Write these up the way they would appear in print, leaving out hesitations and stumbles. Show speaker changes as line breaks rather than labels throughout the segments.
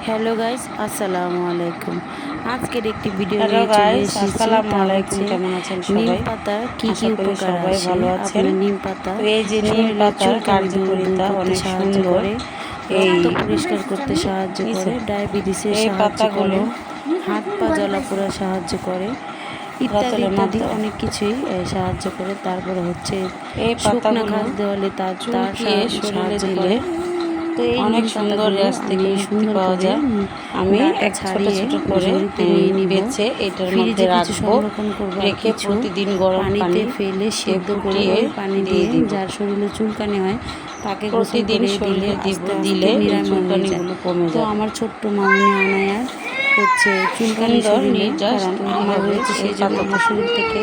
Hello guys, আসসালামু আলাইকুম। আজকের একটি ভিডিও
হ্যালো
নিয়ে চলে
গাইস,
এসেছি।
আসসালামু
তা
আলাইকুম।
হচ্ছে
কেমন আছেন
নিম
সবাই?
পাতা কি কি
আশা করি
উপকার
সবাই
আসে।
ভালো আছেন।
আপনার নিম পাতা
তো এই যে নিম
শরীরের
পাতার
চুলকানি দূর
কার্যকারিতা
করতে
অনেক
সাহায্য
সুন্দর।
করে,
এই
রক্ত পরিষ্কার করতে সাহায্য করে, ডায়াবেটিসে
এই
সাহায্য
পাতাগুলো
করে, হাত পা জ্বলা-পোড়া সাহায্য করে, ইত্যাদি
রাতের
ইত্যাদি
মাথা
অনেক কিছুই সাহায্য করে। তারপরে হচ্ছে
এই
শুকনা
পাতাগুলো
ঘাস দেওয়ালে তার
চুলকিয়ে শরীরে
সাহায্য
দিলে
করে। তো এই
অনেক
নিম
সুন্দর
পাতাগুলো
র্যাশ থেকে
আমি
মুক্তি
সুন্দর
পাওয়া
করে
যায়। আমি
ডাটা
ছোট
ছাড়িয়ে
ছোট করে
ঝুড়িতে নিয়ে নিব।
বেছে এটার মধ্যে
ফ্রিজে কিছু
রাখবো।
সংরক্ষণ করব, আর
রেখে
কিছু
প্রতিদিন গরম
পানিতে ফেলে সিদ্ধ করে
ফুটিয়ে
ওই পানি
দিয়ে
দিয়ে
দিব।
যার শরীরে চুলকানি হয় তাকে গোসল
প্রতিদিন
করে দিলে
শরীরে দিব,
আস্তে আস্তে
দিলে এই
নিরাময় হয়ে যায়।
চুলকানিগুলো কমে
তো
যাবে।
আমার ছোট্ট মামুনি আনায়ার হচ্ছে চুলকানি
সুন্দর
শরীরে,
নির্যাস
কারণ
তৈরি
আমার
হবে
হয়েছে,
এই
সেই জন্য
পাতা
আমার
থেকে।
শরীর থেকে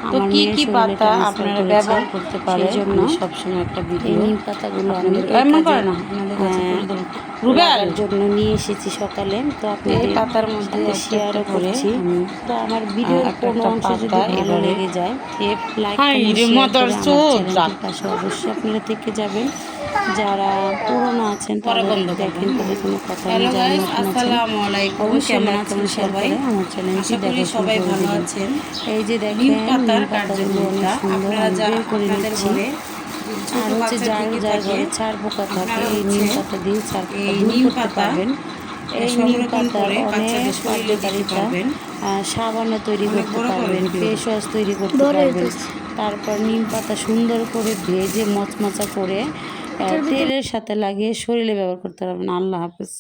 তো
আমার
কি
মেয়ের
কি
শরীরে
পাতা
ট্রান্সফার
আপনারা
করেছে।
ব্যবহার করতে
সেই
পারেন,
জন্য
আমি সবসময় একটা
এই
ভিডিও
নিম পাতাগুলো আমি
আপনাদের
এই
এমন
কাজে
করে না আপনাদের কাছে তুলে ধরুন। রুবেল,
লাগার জন্য নিয়ে এসেছি সকালে। তো
এই
আপনাদের
পাতার মধ্যে
সাথে
একটা একটা
শেয়ারও
করে
করছি। তো আমার ভিডিওর
একটা
কোনো
একটা
অংশ যদি
পাতা
ভালো
এবারে
লেগে যায়, লাইক
হাই
কমেন্ট
রে
শেয়ার
মদার
করে আমার
চোদ
চ্যানেলটির পাশে অবশ্যই আপনারা থেকে যাবেন। যারা পুরনো আছেন
পরে
তাদের
বন্ধ করবেন।
দেখেন, তাদের কোনো কথা নেই।
হ্যালো
যারা
গাইস,
নতুন আছেন
আসসালামু আলাইকুম।
অবশ্যই
কেমন
লাইক
আছেন
কমেন্ট শেয়ার
সবাই?
করে আমার চ্যানেলটি
আশা করি
দেখা শুরু
সবাই
করে
ভালো
দিবেন।
আছেন।
এই যে
নিম
দেখেন,
পাতার
নিম পাতাগুলো অনেক
কার্যকারিতা
সুন্দর,
আপনারা
আমি
যা
বের করে
আপনাদের
নিচ্ছি।
ঘরে ছোট
আর হচ্ছে
বাচ্চা
যার
থেকে
যার
থাকে,
ঘরে ছাড় পোকা থাকে,
আপনারা
এই
হচ্ছে
নিম পাতা দিয়ে ছাড় পোকা
এই
দূর
নিম
করতে
পাতা
পারবেন। এই নিম
সংরক্ষণ
পাতার
করে
অনেক
বাচ্চাদের শরীরে দিতে
কার্যকারিতা।
পারবেন।
সাবানও তৈরি
অনেক
করতে
বড় করে
পারবেন,
ভিডিওটা।
ফেস ওয়াশ তৈরি করতে পারবেন। তারপর নিম পাতা সুন্দর করে ভেজে মচমচা করে তেলের সাথে লাগিয়ে শরীরে ব্যবহার করতে পারবেন। আল্লাহ হাফেজ।